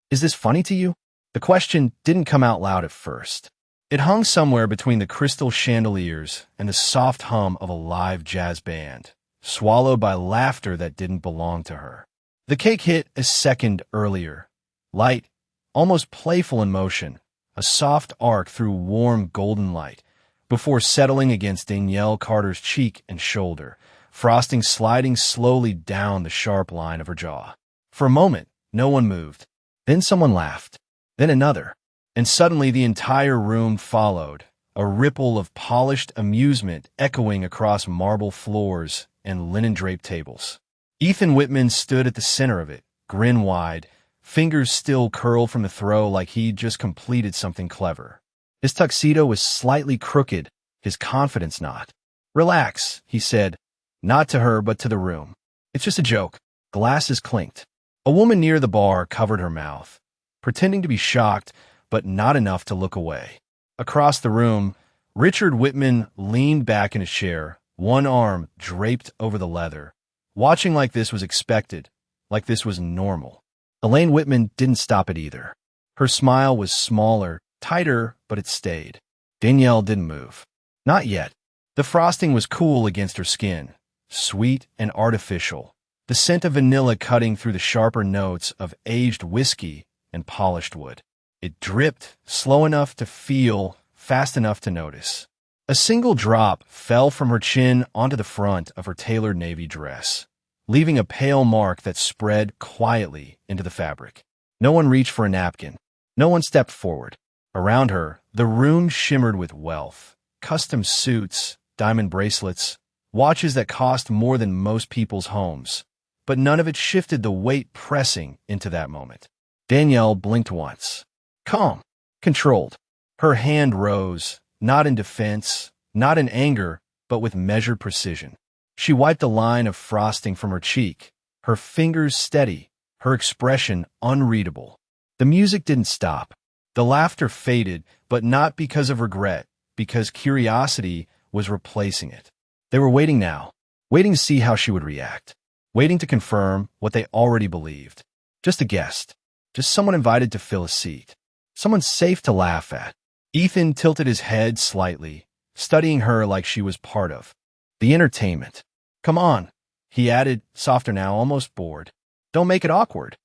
Is this funny to you? The question didn't come out loud at first. It hung somewhere between the crystal chandeliers and the soft hum of a live jazz band, swallowed by laughter that didn't belong to her. The cake hit a second earlier, light, almost playful in motion, a soft arc through warm golden light, before settling against Danielle Carter's cheek and shoulder, frosting sliding slowly down the sharp line of her jaw. For a moment, no one moved. Then someone laughed. Then another. And suddenly the entire room followed, a ripple of polished amusement echoing across marble floors and linen-draped tables. Ethan Whitman stood at the center of it, grin wide, fingers still curled from the throw like he'd just completed something clever. His tuxedo was slightly crooked, his confidence not. "Relax," he said, not to her but to the room. "It's just a joke." Glasses clinked. A woman near the bar covered her mouth, pretending to be shocked, but not enough to look away. Across the room, Richard Whitman leaned back in his chair, one arm draped over the leather, watching like this was expected, like this was normal. Elaine Whitman didn't stop it either. Her smile was smaller, tighter, but it stayed. Danielle didn't move. Not yet. The frosting was cool against her skin, sweet and artificial, the scent of vanilla cutting through the sharper notes of aged whiskey and polished wood. It dripped, slow enough to feel, fast enough to notice. A single drop fell from her chin onto the front of her tailored navy dress, leaving a pale mark that spread quietly into the fabric. No one reached for a napkin. No one stepped forward. Around her, the room shimmered with wealth. Custom suits, diamond bracelets, watches that cost more than most people's homes. But none of it shifted the weight pressing into that moment. Danielle blinked once. Calm, controlled. Her hand rose, not in defense, not in anger, but with measured precision. She wiped a line of frosting from her cheek, her fingers steady, her expression unreadable. The music didn't stop. The laughter faded, but not because of regret, because curiosity was replacing it. They were waiting now, waiting to see how she would react, waiting to confirm what they already believed. Just a guest, just someone invited to fill a seat, someone safe to laugh at. Ethan tilted his head slightly, studying her like she was part of the entertainment. "Come on," he added, softer now, almost bored. "Don't make it awkward."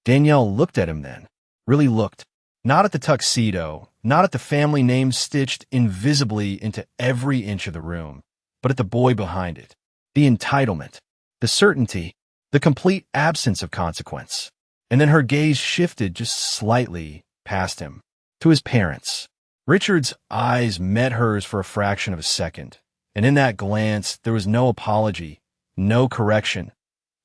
Danielle looked at him then, really looked. Not at the tuxedo, not at the family name stitched invisibly into every inch of the room, but at the boy behind it. The entitlement, the certainty, the complete absence of consequence. And then her gaze shifted just slightly past him, to his parents. Richard's eyes met hers for a fraction of a second, and in that glance there was no apology, no correction,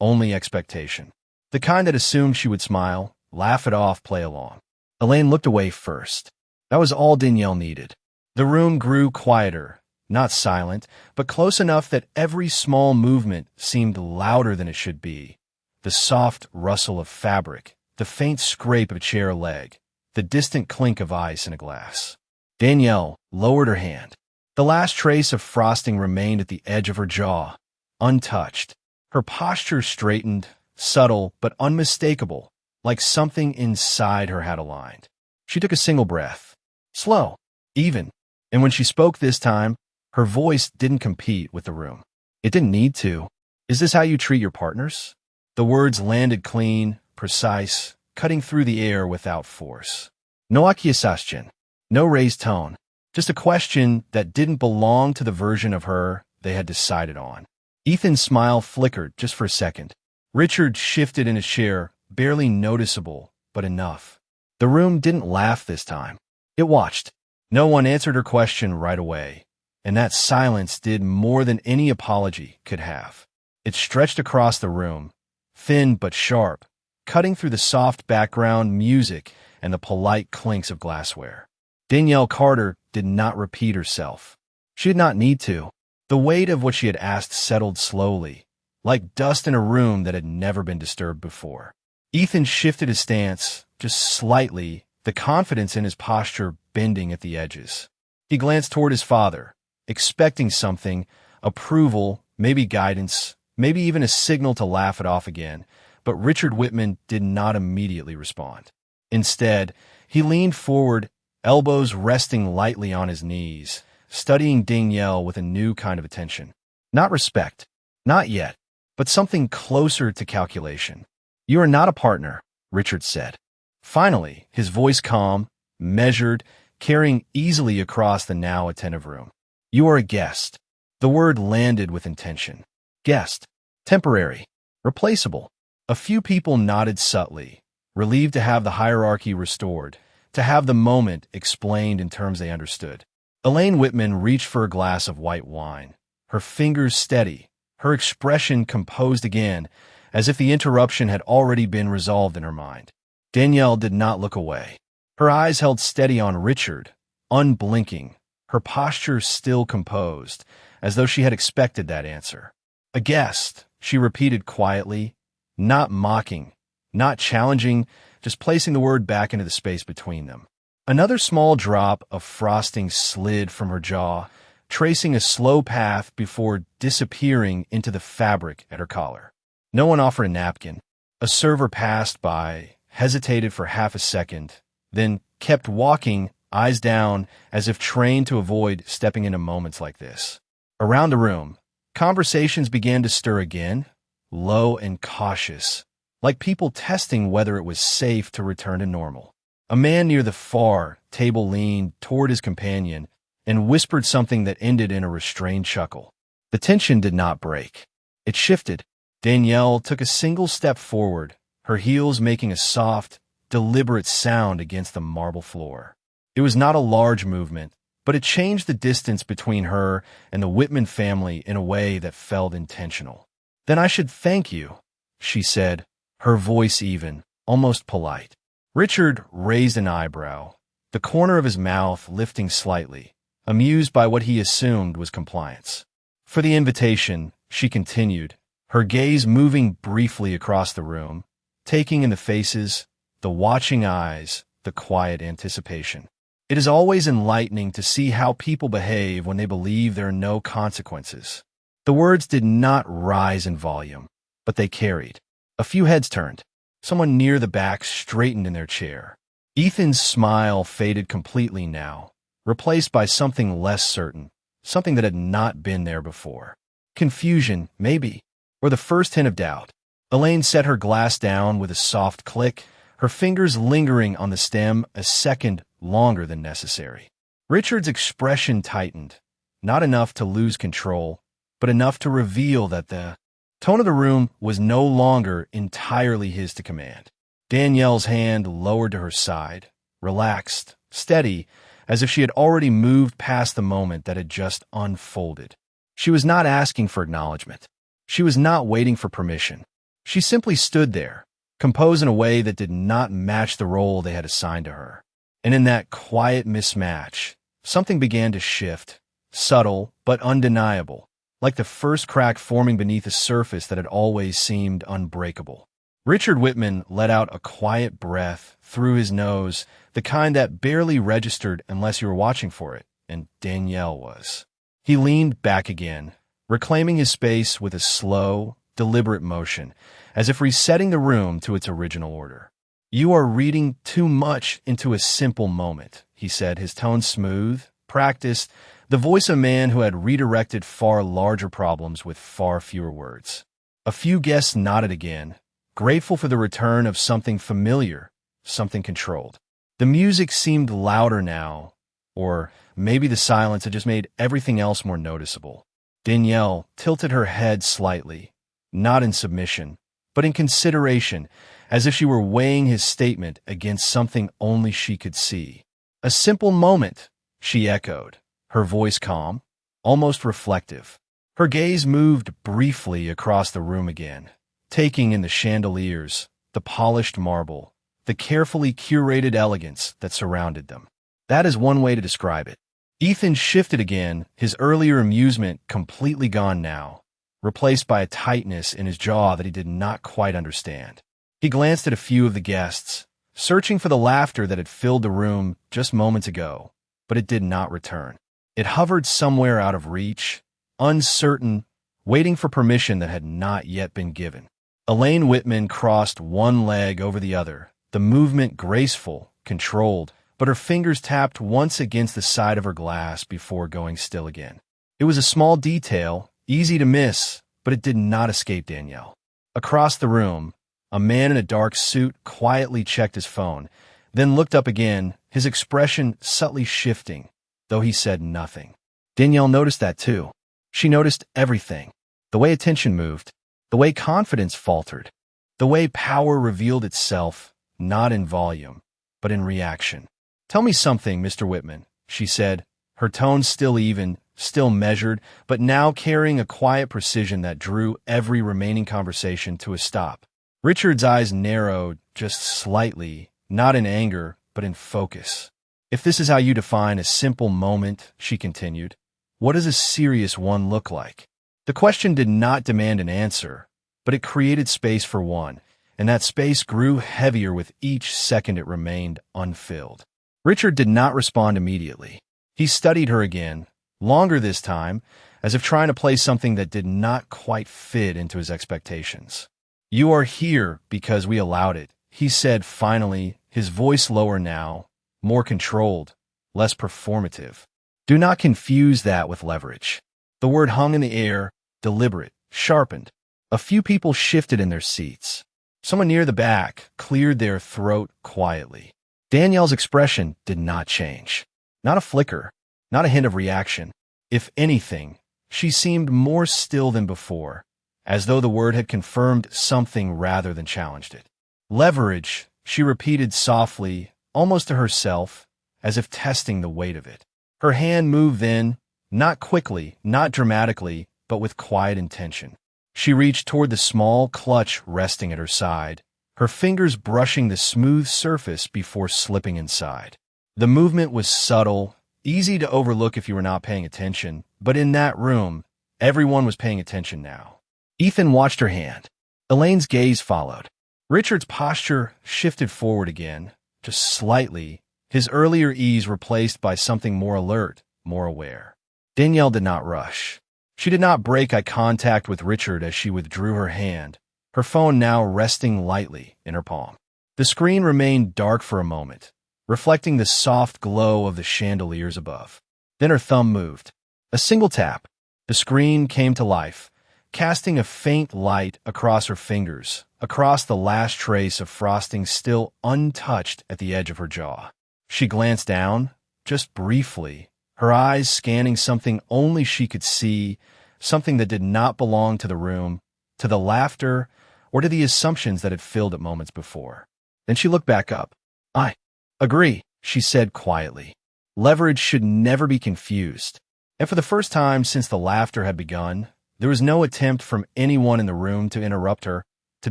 only expectation. The kind that assumed she would smile, laugh it off, play along. Elaine looked away first. That was all Danielle needed. The room grew quieter, not silent, but close enough that every small movement seemed louder than it should be. The soft rustle of fabric, the faint scrape of a chair leg, the distant clink of ice in a glass. Danielle lowered her hand. The last trace of frosting remained at the edge of her jaw, untouched. Her posture straightened, subtle but unmistakable, like something inside her had aligned. She took a single breath, slow, even, and when she spoke this time, her voice didn't compete with the room. It didn't need to. "Is this how you treat your partners?" The words landed clean, precise, cutting through the air without force. No accusation, no raised tone, just a question that didn't belong to the version of her they had decided on. Ethan's smile flickered just for a second. Richard shifted in his chair, barely noticeable, but enough. The room didn't laugh this time. It watched. No one answered her question right away, and that silence did more than any apology could have. It stretched across the room, thin but sharp, cutting through the soft background music and the polite clinks of glassware. Danielle Carter did not repeat herself. She did not need to. The weight of what she had asked settled slowly, like dust in a room that had never been disturbed before. Ethan shifted his stance, just slightly, the confidence in his posture bending at the edges. He glanced toward his father, expecting something, approval, maybe guidance, maybe even a signal to laugh it off again, but Richard Whitman did not immediately respond. Instead, he leaned forward, elbows resting lightly on his knees, studying Danielle with a new kind of attention. Not respect, not yet, but something closer to calculation. "You are not a partner," Richard said. Finally, his voice calm, measured, carrying easily across the now attentive room. "You are a guest." The word landed with intention. Guest. Temporary. Replaceable. A few people nodded subtly, relieved to have the hierarchy restored, to have the moment explained in terms they understood. Elaine Whitman reached for a glass of white wine, her fingers steady, her expression composed again, as if the interruption had already been resolved in her mind. Danielle did not look away. Her eyes held steady on Richard, unblinking, her posture still composed, as though she had expected that answer. "A guest," she repeated quietly, not mocking, not challenging, just placing the word back into the space between them. Another small drop of frosting slid from her jaw, tracing a slow path before disappearing into the fabric at her collar. No one offered a napkin. A server passed by, hesitated for half a second, then kept walking, eyes down, as if trained to avoid stepping into moments like this. Around the room, conversations began to stir again, low and cautious, like people testing whether it was safe to return to normal. A man near the far table leaned toward his companion and whispered something that ended in a restrained chuckle. The tension did not break. It shifted. Danielle took a single step forward, her heels making a soft, deliberate sound against the marble floor. It was not a large movement, but it changed the distance between her and the Whitman family in a way that felt intentional. "Then I should thank you," she said, her voice even, almost polite. Richard raised an eyebrow, the corner of his mouth lifting slightly, amused by what he assumed was compliance. "For the invitation," she continued, her gaze moving briefly across the room, taking in the faces, the watching eyes, the quiet anticipation. "It is always enlightening to see how people behave when they believe there are no consequences." The words did not rise in volume, but they carried. A few heads turned. Someone near the back straightened in their chair. Ethan's smile faded completely now, replaced by something less certain, something that had not been there before. Confusion, maybe, or the first hint of doubt. Elaine set her glass down with a soft click, her fingers lingering on the stem a second longer than necessary. Richard's expression tightened, not enough to lose control, but enough to reveal that the tone of the room was no longer entirely his to command. Danielle's hand lowered to her side, relaxed, steady, as if she had already moved past the moment that had just unfolded. She was not asking for acknowledgement. She was not waiting for permission. She simply stood there, composed in a way that did not match the role they had assigned to her. And in that quiet mismatch, something began to shift, subtle but undeniable, like the first crack forming beneath a surface that had always seemed unbreakable. Richard Whitman let out a quiet breath through his nose, the kind that barely registered unless you were watching for it, and Danielle was. He leaned back again, reclaiming his space with a slow, deliberate motion, as if resetting the room to its original order. "You are reading too much into a simple moment," he said, his tone smooth, practiced, the voice of a man who had redirected far larger problems with far fewer words. A few guests nodded again, grateful for the return of something familiar, something controlled. The music seemed louder now, or maybe the silence had just made everything else more noticeable. Danielle tilted her head slightly, not in submission, but in consideration, as if she were weighing his statement against something only she could see. "A simple moment," she echoed, her voice calm, almost reflective. Her gaze moved briefly across the room again, taking in the chandeliers, the polished marble, the carefully curated elegance that surrounded them. That is one way to describe it. Ethan shifted again, his earlier amusement completely gone now, replaced by a tightness in his jaw that he did not quite understand. He glanced at a few of the guests, searching for the laughter that had filled the room just moments ago, but it did not return. It hovered somewhere out of reach, uncertain, waiting for permission that had not yet been given. Elaine Whitman crossed one leg over the other, the movement graceful, controlled, but her fingers tapped once against the side of her glass before going still again. It was a small detail, easy to miss, but it did not escape Danielle. Across the room, a man in a dark suit quietly checked his phone, then looked up again, his expression subtly shifting, though he said nothing. Danielle noticed that too. She noticed everything. The way attention moved, the way confidence faltered, the way power revealed itself, not in volume, but in reaction. "Tell me something, Mr. Whitman," she said, her tone still even, still measured, but now carrying a quiet precision that drew every remaining conversation to a stop. Richard's eyes narrowed just slightly, not in anger, but in focus. "If this is how you define a simple moment," she continued, "what does a serious one look like?" The question did not demand an answer, but it created space for one, and that space grew heavier with each second it remained unfilled. Richard did not respond immediately. He studied her again, longer this time, as if trying to play something that did not quite fit into his expectations. "You are here because we allowed it," he said finally, his voice lower now, more controlled, less performative. "Do not confuse that with leverage." The word hung in the air, deliberate, sharpened. A few people shifted in their seats. Someone near the back cleared their throat quietly. Danielle's expression did not change. Not a flicker, not a hint of reaction. If anything, she seemed more still than before, as though the word had confirmed something rather than challenged it. "Leverage," she repeated softly, almost to herself, as if testing the weight of it. Her hand moved then, not quickly, not dramatically, but with quiet intention. She reached toward the small clutch resting at her side, her fingers brushing the smooth surface before slipping inside. The movement was subtle, easy to overlook if you were not paying attention, but in that room, everyone was paying attention now. Ethan watched her hand. Elaine's gaze followed. Richard's posture shifted forward again, just slightly, his earlier ease replaced by something more alert, more aware. Danielle did not rush. She did not break eye contact with Richard as she withdrew her hand, her phone now resting lightly in her palm. The screen remained dark for a moment, reflecting the soft glow of the chandeliers above. Then her thumb moved. A single tap. The screen came to life, casting a faint light across her fingers, across the last trace of frosting still untouched at the edge of her jaw. She glanced down, just briefly, her eyes scanning something only she could see, something that did not belong to the room, to the laughter, or to the assumptions that had filled it moments before. Then she looked back up. "I agree," she said quietly. Leverage should never be confused. And for the first time since the laughter had begun, there was no attempt from anyone in the room to interrupt her, to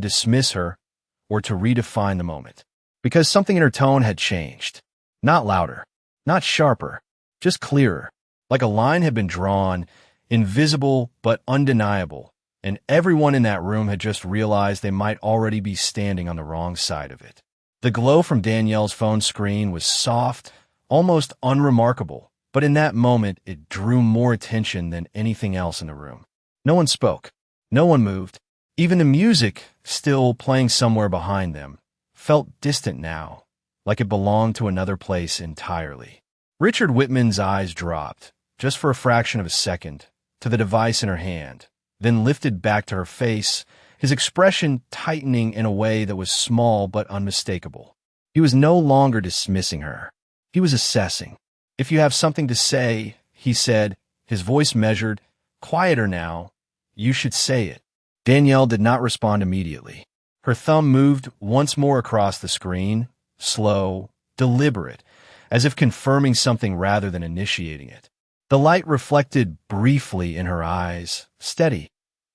dismiss her, or to redefine the moment. Because something in her tone had changed. Not louder, not sharper, just clearer, like a line had been drawn, invisible but undeniable, and everyone in that room had just realized they might already be standing on the wrong side of it. The glow from Danielle's phone screen was soft, almost unremarkable, but in that moment it drew more attention than anything else in the room. No one spoke. No one moved. Even the music, still playing somewhere behind them, felt distant now, like it belonged to another place entirely. Richard Whitman's eyes dropped, just for a fraction of a second, to the device in her hand, then lifted back to her face, his expression tightening in a way that was small but unmistakable. He was no longer dismissing her. He was assessing. "If you have something to say," he said, his voice measured, quieter now, "you should say it." Danielle did not respond immediately. Her thumb moved once more across the screen, slow, deliberate, as if confirming something rather than initiating it. The light reflected briefly in her eyes, steady,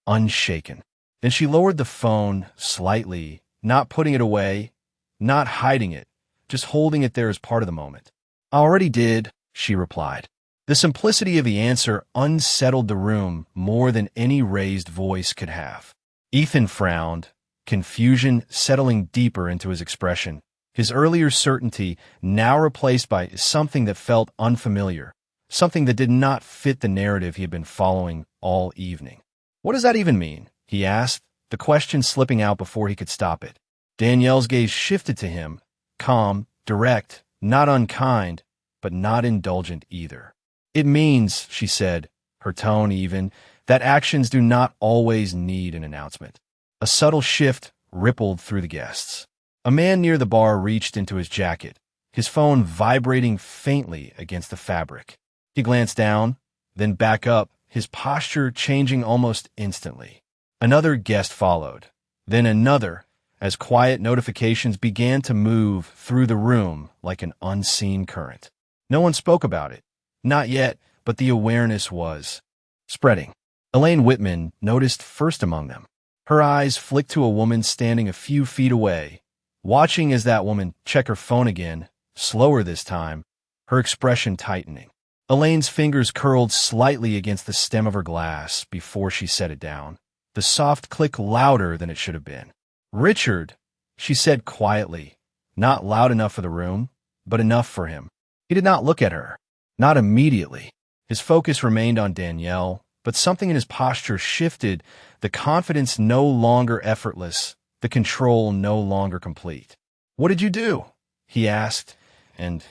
unshaken. Then she lowered the phone slightly, not putting it away, not hiding it, just holding it there as part of the moment. "I already did," she replied. The simplicity of the answer unsettled the room more than any raised voice could have. Ethan frowned, confusion settling deeper into his expression, his earlier certainty now replaced by something that felt unfamiliar, something that did not fit the narrative he had been following all evening. "What does that even mean?" he asked, the question slipping out before he could stop it. Danielle's gaze shifted to him, calm, direct, not unkind, but not indulgent either. "It means," she said, her tone even, "that actions do not always need an announcement." A subtle shift rippled through the guests. A man near the bar reached into his jacket, his phone vibrating faintly against the fabric. He glanced down, then back up, his posture changing almost instantly. Another guest followed, then another, as quiet notifications began to move through the room like an unseen current. No one spoke about it. Not yet, but the awareness was spreading. Elaine Whitman noticed first among them. Her eyes flicked to a woman standing a few feet away, watching as that woman checked her phone again, slower this time, her expression tightening. Elaine's fingers curled slightly against the stem of her glass before she set it down, the soft click louder than it should have been. "Richard," she said quietly, not loud enough for the room, but enough for him. He did not look at her. Not immediately. His focus remained on Danielle, but something in his posture shifted, the confidence no longer effortless, the control no longer complete. "What did you do?" he asked, and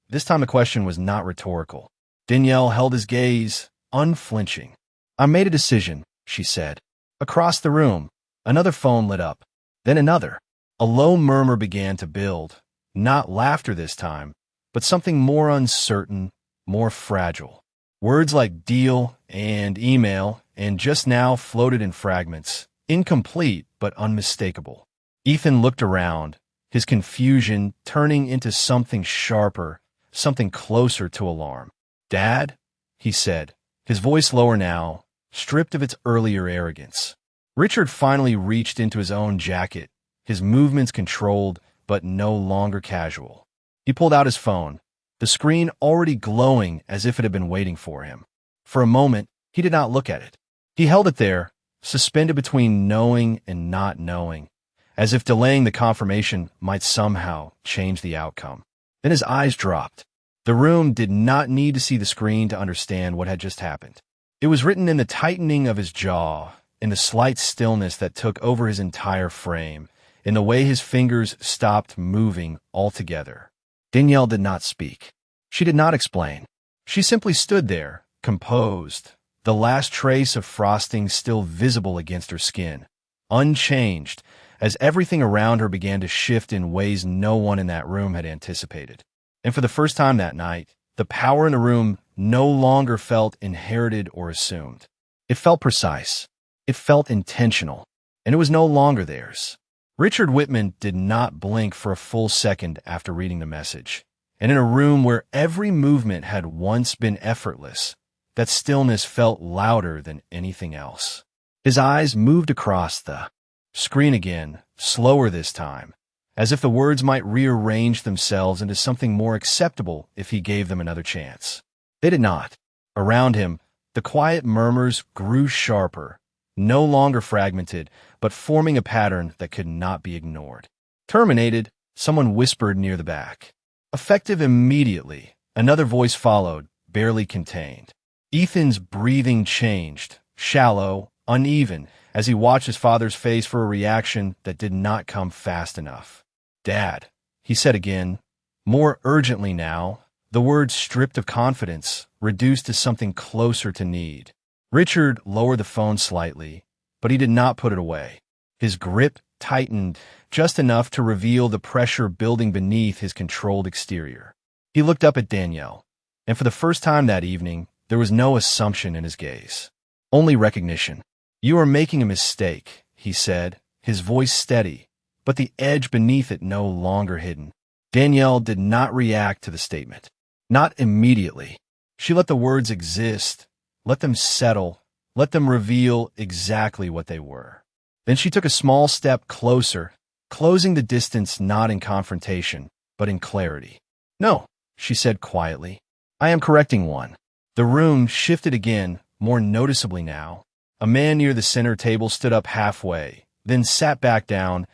this time the question was not rhetorical. Danielle held his gaze, unflinching. "I made a decision," she said. Across the room, another phone lit up, then another. A low murmur began to build, not laughter this time, but something more uncertain, more fragile. Words like deal and email and just now floated in fragments, incomplete but unmistakable. Ethan looked around, his confusion turning into something sharper, something closer to alarm. "Dad?" he said, his voice lower now, stripped of its earlier arrogance. Richard finally reached into his own jacket, his movements controlled but no longer casual. He pulled out his phone, the screen already glowing as if it had been waiting for him. For a moment, he did not look at it. He held it there, suspended between knowing and not knowing, as if delaying the confirmation might somehow change the outcome. Then his eyes dropped. The room did not need to see the screen to understand what had just happened. It was written in the tightening of his jaw, in the slight stillness that took over his entire frame, in the way his fingers stopped moving altogether. Danielle did not speak. She did not explain. She simply stood there, composed, the last trace of frosting still visible against her skin, unchanged, as everything around her began to shift in ways no one in that room had anticipated. And for the first time that night, the power in the room no longer felt inherited or assumed. It felt precise. It felt intentional. And it was no longer theirs. Richard Whitman did not blink for a full second after reading the message. And in a room where every movement had once been effortless, that stillness felt louder than anything else. His eyes moved across the screen again, slower this time, as if the words might rearrange themselves into something more acceptable if he gave them another chance. They did not. Around him, the quiet murmurs grew sharper, no longer fragmented, but forming a pattern that could not be ignored. "Terminated," someone whispered near the back. Effective immediately, another voice followed, barely contained. Ethan's breathing changed, shallow, uneven, as he watched his father's face for a reaction that did not come fast enough. "Dad," he said again, more urgently now, the words stripped of confidence, reduced to something closer to need. Richard lowered the phone slightly, but he did not put it away. His grip tightened just enough to reveal the pressure building beneath his controlled exterior. He looked up at Danielle, and for the first time that evening, there was no assumption in his gaze. Only recognition. "You are making a mistake," he said, his voice steady, but the edge beneath it no longer hidden. Danielle did not react to the statement. Not immediately. She let the words exist, let them settle, let them reveal exactly what they were. Then she took a small step closer, closing the distance not in confrontation, but in clarity. "No," she said quietly. "I am correcting one." The room shifted again, more noticeably now. A man near the center table stood up halfway, then sat back down,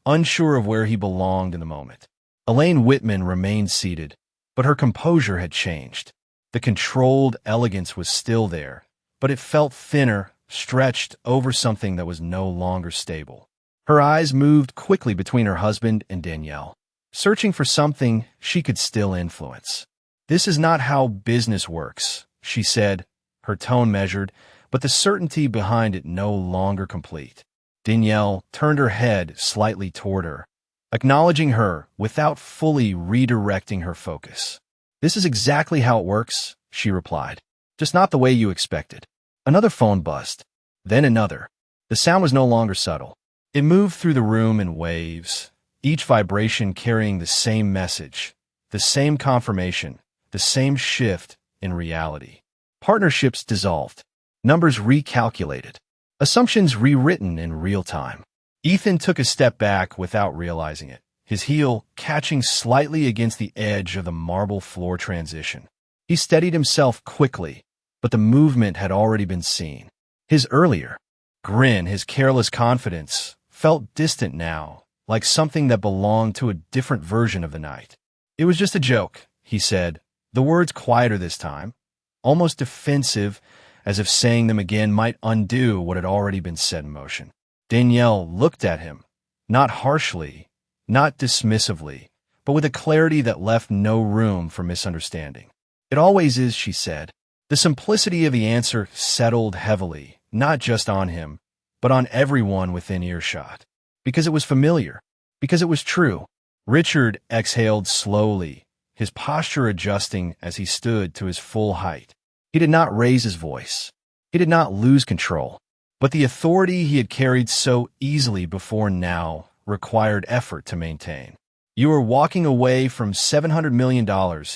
unsure of where he belonged in the moment. Elaine Whitman remained seated, but her composure had changed. The controlled elegance was still there, but it felt thinner, stretched over something that was no longer stable. Her eyes moved quickly between her husband and Danielle, searching for something she could still influence. "This is not how business works," she said, her tone measured, but the certainty behind it no longer complete. Danielle turned her head slightly toward her, acknowledging her without fully redirecting her focus. "This is exactly how it works," she replied, "just not the way you expected." Another phone buzzed, then another. The sound was no longer subtle. It moved through the room in waves, each vibration carrying the same message, the same confirmation, the same shift in reality. Partnerships dissolved, numbers recalculated, assumptions rewritten in real time. Ethan took a step back without realizing it, his heel catching slightly against the edge of the marble floor transition. He steadied himself quickly, but the movement had already been seen. His earlier grin, his careless confidence, felt distant now, like something that belonged to a different version of the night. "It was just a joke," he said, the words quieter this time, almost defensive, as if saying them again might undo what had already been set in motion. Danielle looked at him, not harshly, not dismissively, but with a clarity that left no room for misunderstanding. "It always is," she said. The simplicity of the answer settled heavily, not just on him, but on everyone within earshot. Because it was familiar, because it was true. Richard exhaled slowly, his posture adjusting as he stood to his full height. He did not raise his voice. He did not lose control. But the authority he had carried so easily before now required effort to maintain. "You are walking away from $700 million,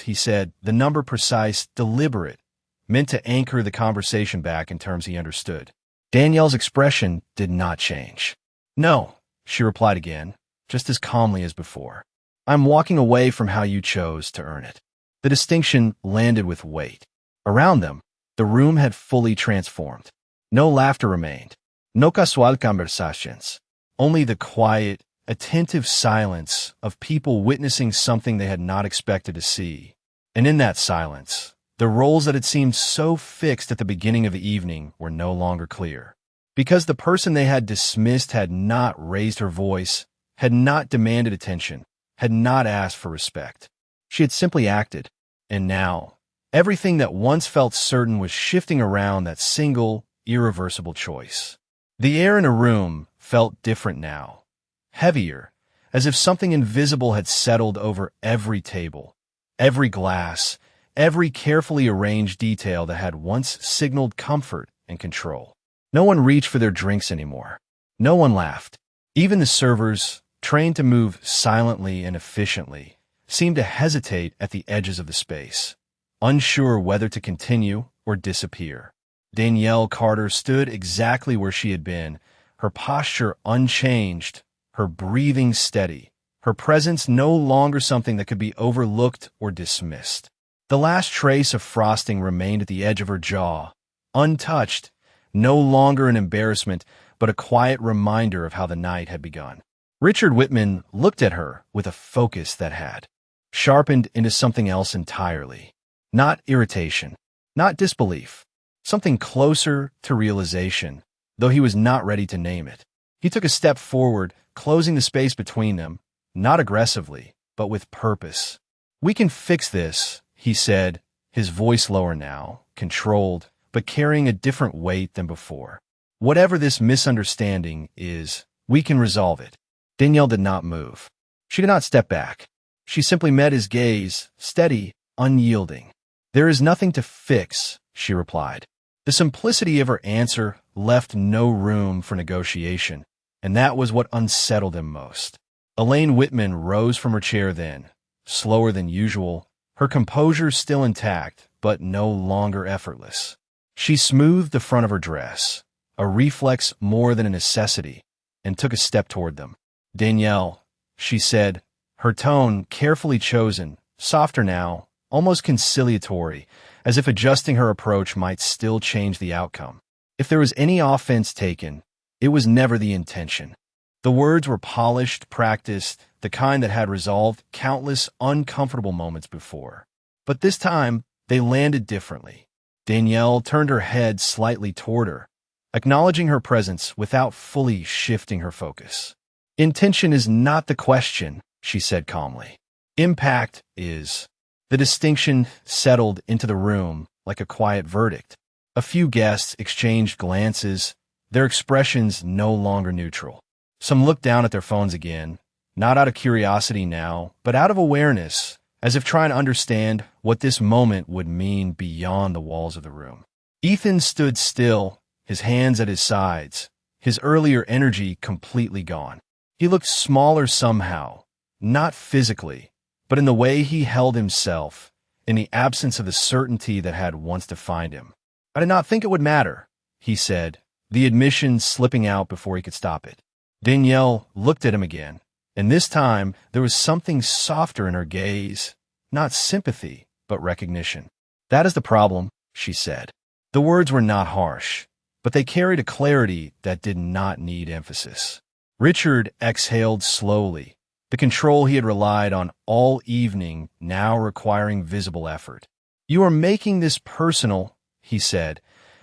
he said, the number precise, deliberate, meant to anchor the conversation back in terms he understood. Danielle's expression did not change. "No," she replied again, just as calmly as before. "I'm walking away from how you chose to earn it." The distinction landed with weight. Around them, the room had fully transformed. No laughter remained. No casual conversations. Only the quiet, attentive silence of people witnessing something they had not expected to see. And in that silence, the roles that had seemed so fixed at the beginning of the evening were no longer clear. Because the person they had dismissed had not raised her voice, had not demanded attention, had not asked for respect. She had simply acted. And now, everything that once felt certain was shifting around that single, irreversible choice. The air in a room felt different now, heavier, as if something invisible had settled over every table, every glass, every carefully arranged detail that had once signaled comfort and control. No one reached for their drinks anymore. No one laughed. Even the servers, trained to move silently and efficiently, seemed to hesitate at the edges of the space, unsure whether to continue or disappear. Danielle Carter stood exactly where she had been, her posture unchanged, her breathing steady, her presence no longer something that could be overlooked or dismissed. The last trace of frosting remained at the edge of her jaw, untouched, no longer an embarrassment, but a quiet reminder of how the night had begun. Richard Whitman looked at her with a focus that had sharpened into something else entirely. Not irritation, not disbelief, something closer to realization, though he was not ready to name it. He took a step forward, closing the space between them, not aggressively, but with purpose. "We can fix this," he said, his voice lower now, controlled, but carrying a different weight than before. "Whatever this misunderstanding is, we can resolve it." Danielle did not move. She did not step back. She simply met his gaze, steady, unyielding. "There is nothing to fix," she replied. The simplicity of her answer left no room for negotiation, and that was what unsettled him most. Elaine Whitman rose from her chair then, slower than usual, her composure still intact, but no longer effortless. She smoothed the front of her dress, a reflex more than a necessity, and took a step toward them. "Danielle," she said, her tone carefully chosen, softer now, almost conciliatory, as if adjusting her approach might still change the outcome. If there was any offense taken, it was never the intention. The words were polished, practiced, the kind that had resolved countless uncomfortable moments before. But this time, they landed differently. Danielle turned her head slightly toward her, acknowledging her presence without fully shifting her focus. Intention is not the question, she said calmly. Impact is. The distinction settled into the room like a quiet verdict. A few guests exchanged glances, their expressions no longer neutral. Some looked down at their phones again, not out of curiosity now, but out of awareness, as if trying to understand what this moment would mean beyond the walls of the room. Ethan stood still, his hands at his sides, his earlier energy completely gone. He looked smaller somehow, not physically, but in the way he held himself, in the absence of the certainty that had once defined him. I did not think it would matter, he said, the admission slipping out before he could stop it. Danielle looked at him again, and this time there was something softer in her gaze, not sympathy, but recognition. That is the problem, she said. The words were not harsh, but they carried a clarity that did not need emphasis. Richard exhaled slowly, the control he had relied on all evening now requiring visible effort. You are making this personal, he said,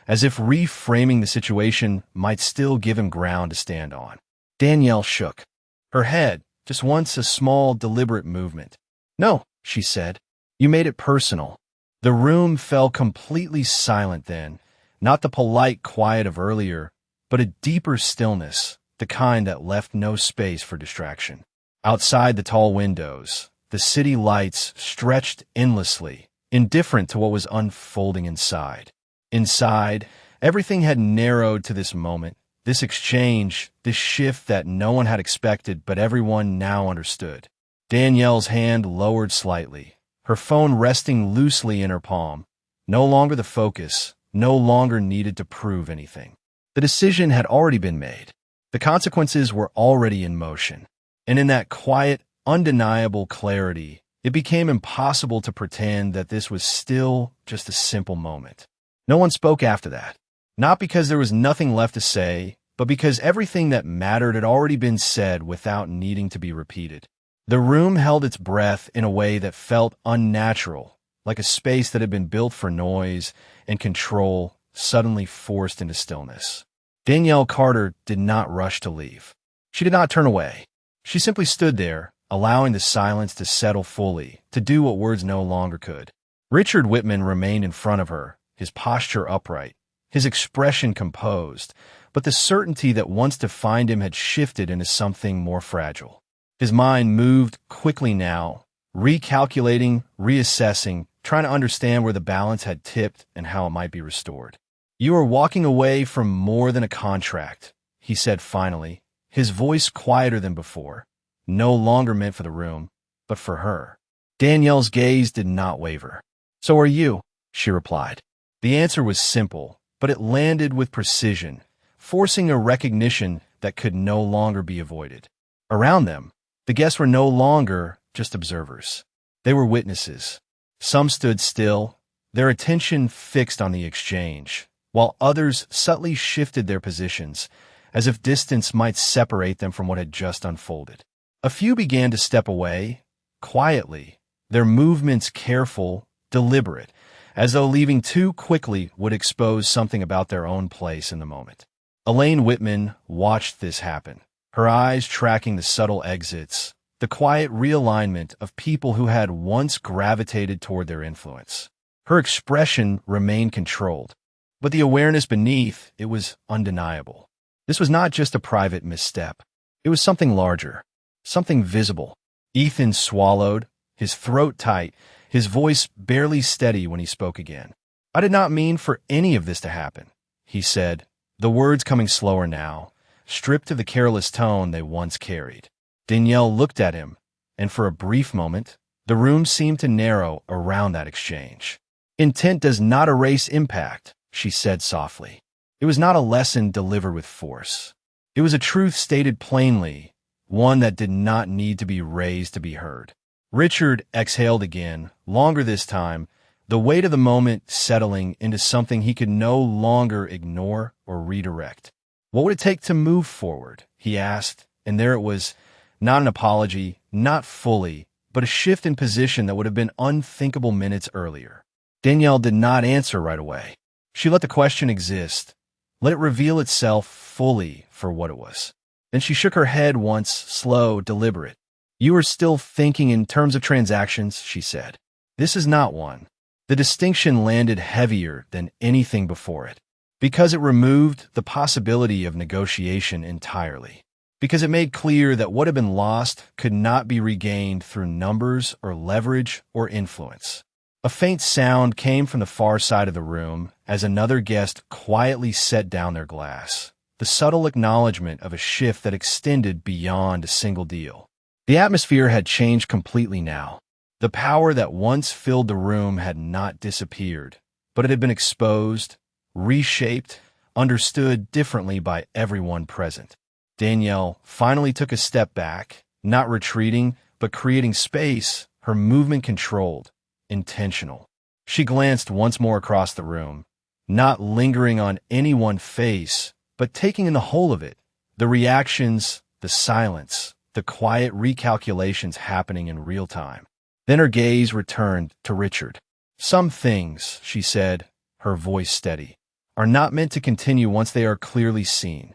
as if reframing the situation might still give him ground to stand on. Danielle shook. Her head, just once a small, deliberate movement. No, she said. You made it personal. The room fell completely silent then, not the polite quiet of earlier, but a deeper stillness, the kind that left no space for distraction. Outside the tall windows, the city lights stretched endlessly, indifferent to what was unfolding inside. Inside, everything had narrowed to this moment, this exchange, this shift that no one had expected but everyone now understood. Danielle's hand lowered slightly, her phone resting loosely in her palm. No longer the focus, no longer needed to prove anything. The decision had already been made. The consequences were already in motion. And in that quiet, undeniable clarity, it became impossible to pretend that this was still just a simple moment. No one spoke after that. Not because there was nothing left to say, but because everything that mattered had already been said without needing to be repeated. The room held its breath in a way that felt unnatural, like a space that had been built for noise and control suddenly forced into stillness. Danielle Carter did not rush to leave. She did not turn away. She simply stood there, allowing the silence to settle fully, to do what words no longer could. Richard Whitman remained in front of her, his posture upright, his expression composed, but the certainty that once defined him had shifted into something more fragile. His mind moved quickly now, recalculating, reassessing, trying to understand where the balance had tipped and how it might be restored. You are walking away from more than a contract, he said finally, his voice quieter than before, no longer meant for the room, but for her. Danielle's gaze did not waver. So are you, she replied. The answer was simple, but it landed with precision, forcing a recognition that could no longer be avoided. Around them, the guests were no longer just observers. They were witnesses. Some stood still, their attention fixed on the exchange, while others subtly shifted their positions, as if distance might separate them from what had just unfolded. A few began to step away, quietly, their movements careful, deliberate, as though leaving too quickly would expose something about their own place in the moment. Elaine Whitman watched this happen, her eyes tracking the subtle exits, the quiet realignment of people who had once gravitated toward their influence. Her expression remained controlled, but the awareness beneath it was undeniable. This was not just a private misstep. It was something larger, something visible. Ethan swallowed, his throat tight, his voice barely steady when he spoke again. I did not mean for any of this to happen, he said, the words coming slower now, stripped of the careless tone they once carried. Danielle looked at him, and for a brief moment, the room seemed to narrow around that exchange. Intent does not erase impact, she said softly. It was not a lesson delivered with force. It was a truth stated plainly, one that did not need to be raised to be heard. Richard exhaled again, longer this time, the weight of the moment settling into something he could no longer ignore or redirect. What would it take to move forward? He asked, and there it was, not an apology, not fully, but a shift in position that would have been unthinkable minutes earlier. Danielle did not answer right away. She let the question exist, let it reveal itself fully for what it was. Then she shook her head once, slow, deliberate. You are still thinking in terms of transactions, she said. This is not one. The distinction landed heavier than anything before it, because it removed the possibility of negotiation entirely, because it made clear that what had been lost could not be regained through numbers or leverage or influence. A faint sound came from the far side of the room as another guest quietly set down their glass, the subtle acknowledgement of a shift that extended beyond a single deal. The atmosphere had changed completely now. The power that once filled the room had not disappeared, but it had been exposed, reshaped, understood differently by everyone present. Danielle finally took a step back, not retreating, but creating space, her movement controlled, intentional. She glanced once more across the room, not lingering on any one face, but taking in the whole of it, the reactions, the silence, the quiet recalculations happening in real time. Then her gaze returned to Richard. Some things, she said, her voice steady, are not meant to continue once they are clearly seen.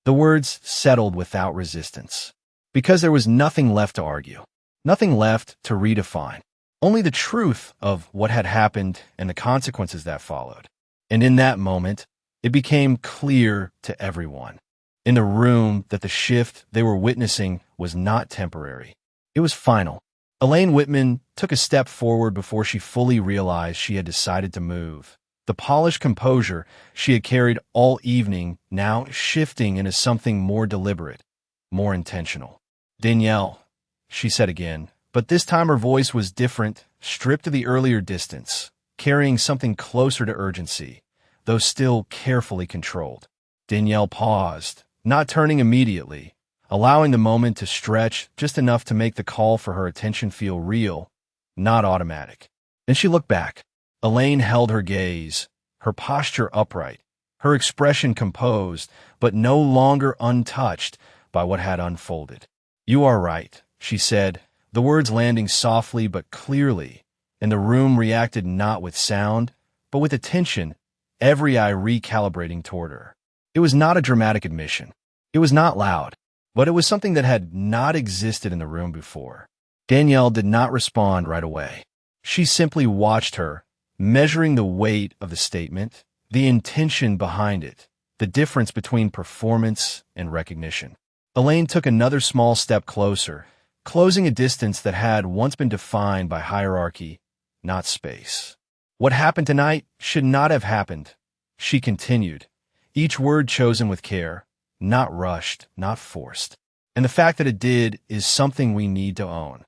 The words settled without resistance, because there was nothing left to argue, nothing left to redefine, only the truth of what had happened and the consequences that followed. And in that moment, it became clear to everyone in the room that the shift they were witnessing was not temporary. It was final. Elaine Whitman took a step forward before she fully realized she had decided to move. The polished composure she had carried all evening now shifting into something more deliberate, more intentional. Danielle, she said again, but this time her voice was different, stripped of the earlier distance, carrying something closer to urgency, though still carefully controlled. Danielle paused, not turning immediately, allowing the moment to stretch just enough to make the call for her attention feel real, not automatic. Then she looked back. Elaine held her gaze, her posture upright, her expression composed, but no longer untouched by what had unfolded. You are right, she said, the words landing softly but clearly, and the room reacted not with sound, but with attention, every eye recalibrating toward her. It was not a dramatic admission. It was not loud, but it was something that had not existed in the room before. Danielle did not respond right away. She simply watched her, measuring the weight of the statement, the intention behind it, the difference between performance and recognition. Elaine took another small step closer, closing a distance that had once been defined by hierarchy, not space. What happened tonight should not have happened, she continued, each word chosen with care, not rushed, not forced. And the fact that it did is something we need to own.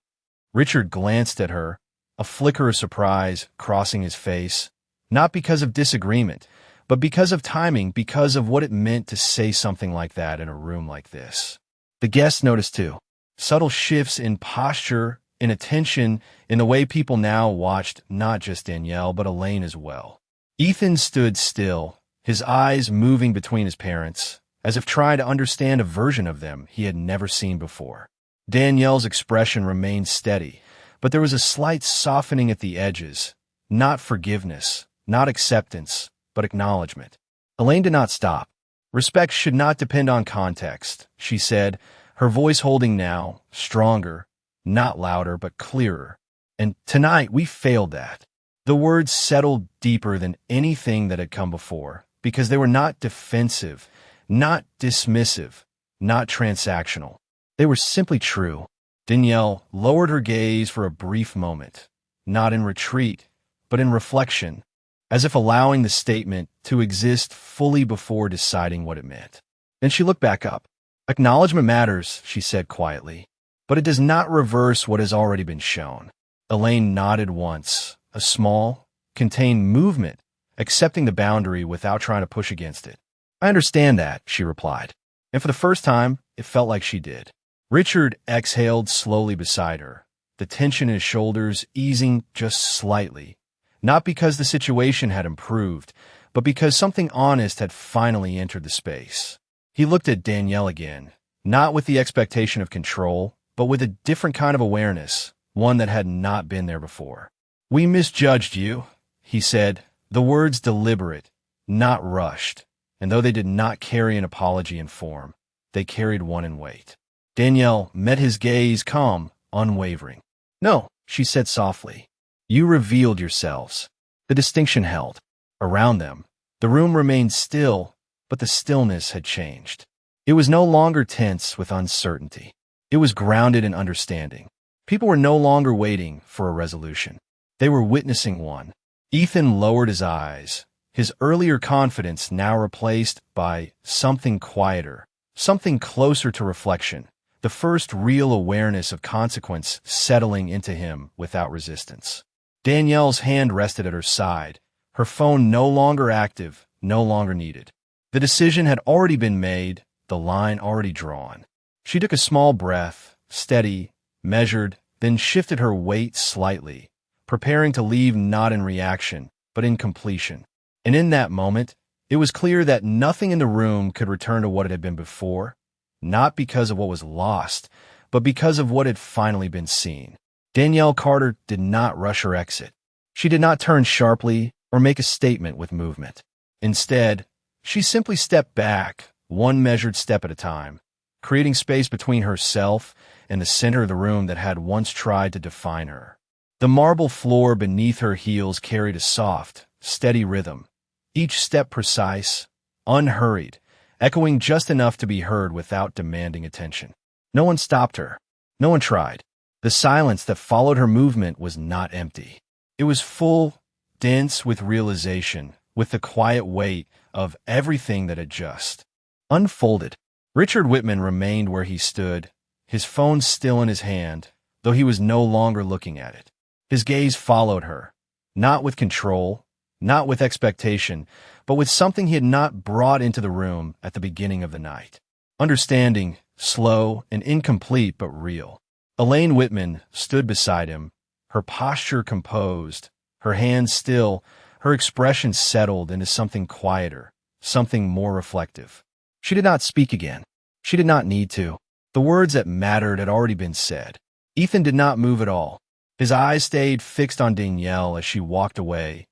Richard glanced at her, a flicker of surprise crossing his face, not because of disagreement, but because of timing, because of what it meant to say something like that in a room like this. The guests noticed too. Subtle shifts in posture, in attention, in the way people now watched not just Danielle, but Elaine as well. Ethan stood still, his eyes moving between his parents, as if trying to understand a version of them he had never seen before. Danielle's expression remained steady, but there was a slight softening at the edges, not forgiveness, not acceptance, but acknowledgement. Elaine did not stop. Respect should not depend on context, she said, her voice holding now, stronger, not louder, but clearer. And tonight we failed that. The words settled deeper than anything that had come before, because they were not defensive, not dismissive, not transactional. They were simply true. Danielle lowered her gaze for a brief moment, not in retreat, but in reflection, as if allowing the statement to exist fully before deciding what it meant. Then she looked back up. Acknowledgement matters, she said quietly, but it does not reverse what has already been shown. Elaine nodded once, a small, contained movement, accepting the boundary without trying to push against it. I understand that, she replied, and for the first time, it felt like she did. Richard exhaled slowly beside her, the tension in his shoulders easing just slightly, not because the situation had improved, but because something honest had finally entered the space. He looked at Danielle again, not with the expectation of control, but with a different kind of awareness, one that had not been there before. We misjudged you, he said, the words deliberate, not rushed, and though they did not carry an apology in form. they carried one in weight. Danielle met his gaze, calm, unwavering. "No," she said softly. "You revealed yourselves." The distinction held. Around them, the room remained still, but the stillness had changed. It was no longer tense with uncertainty. It was grounded in understanding. People were no longer waiting for a resolution. They were witnessing one. Ethan lowered his eyes, his earlier confidence now replaced by something quieter, something closer to reflection, the first real awareness of consequence settling into him without resistance. Danielle's hand rested at her side, her phone no longer active, no longer needed. The decision had already been made, the line already drawn. She took a small breath, steady, measured, then shifted her weight slightly, preparing to leave not in reaction, but in completion. And in that moment, it was clear that nothing in the room could return to what it had been before, not because of what was lost, but because of what had finally been seen. Danielle Carter did not rush her exit. She did not turn sharply or make a statement with movement. Instead, she simply stepped back, one measured step at a time, creating space between herself and the center of the room that had once tried to define her. The marble floor beneath her heels carried a soft, steady rhythm, each step precise, unhurried, echoing just enough to be heard without demanding attention. No one stopped her. No one tried. The silence that followed her movement was not empty. It was full, dense with realization, with the quiet weight of everything that had just unfolded. Richard Whitman remained where he stood, his phone still in his hand, though he was no longer looking at it. His gaze followed her, not with control, not with expectation, but with something he had not brought into the room at the beginning of the night. Understanding, slow and incomplete but real. Elaine Whitman stood beside him, her posture composed, her hands still, her expression settled into something quieter, something more reflective. She did not speak again. She did not need to. The words that mattered had already been said. Ethan did not move at all. His eyes stayed fixed on Danielle as she walked away,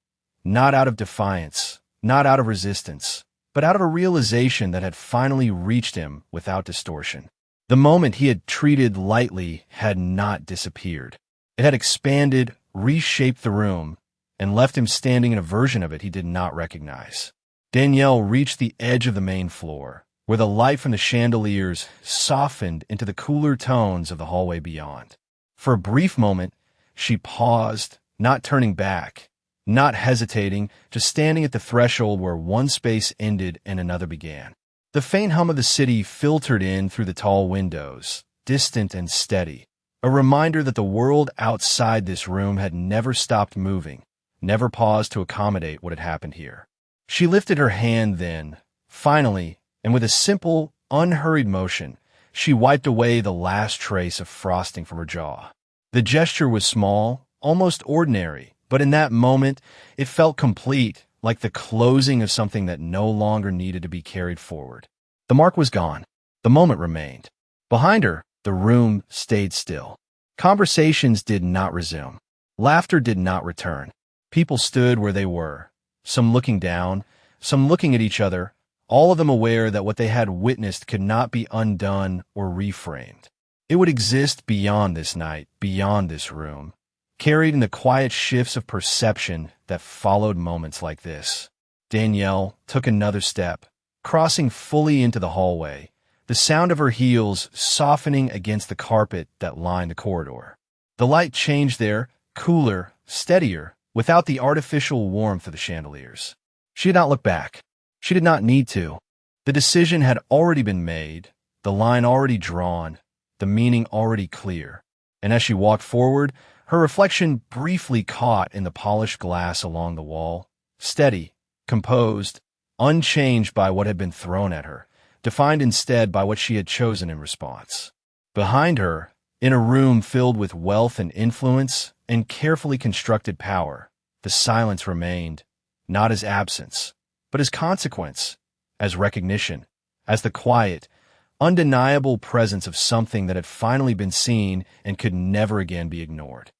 not out of defiance, not out of resistance, but out of a realization that had finally reached him without distortion. The moment he had treated lightly had not disappeared. It had expanded, reshaped the room, and left him standing in a version of it he did not recognize. Danielle reached the edge of the main floor, where the light from the chandeliers softened into the cooler tones of the hallway beyond. For a brief moment, she paused, not turning back, not hesitating, just standing at the threshold where one space ended and another began. The faint hum of the city filtered in through the tall windows, distant and steady, a reminder that the world outside this room had never stopped moving, never paused to accommodate what had happened here. She lifted her hand then, finally, and with a simple, unhurried motion, she wiped away the last trace of frosting from her jaw. The gesture was small, almost ordinary, but in that moment, it felt complete, like the closing of something that no longer needed to be carried forward. The mark was gone. The moment remained. Behind her, the room stayed still. Conversations did not resume. Laughter did not return. People stood where they were, some looking down, some looking at each other, all of them aware that what they had witnessed could not be undone or reframed. It would exist beyond this night, beyond this room, carried in the quiet shifts of perception that followed moments like this. Danielle took another step, crossing fully into the hallway, the sound of her heels softening against the carpet that lined the corridor. The light changed there, cooler, steadier, without the artificial warmth of the chandeliers. She did not look back. She did not need to. The decision had already been made, the line already drawn, the meaning already clear. And as she walked forward, her reflection briefly caught in the polished glass along the wall, steady, composed, unchanged by what had been thrown at her, defined instead by what she had chosen in response. Behind her, in a room filled with wealth and influence and carefully constructed power, the silence remained, not as absence, but as consequence, as recognition, as the quiet, undeniable presence of something that had finally been seen and could never again be ignored.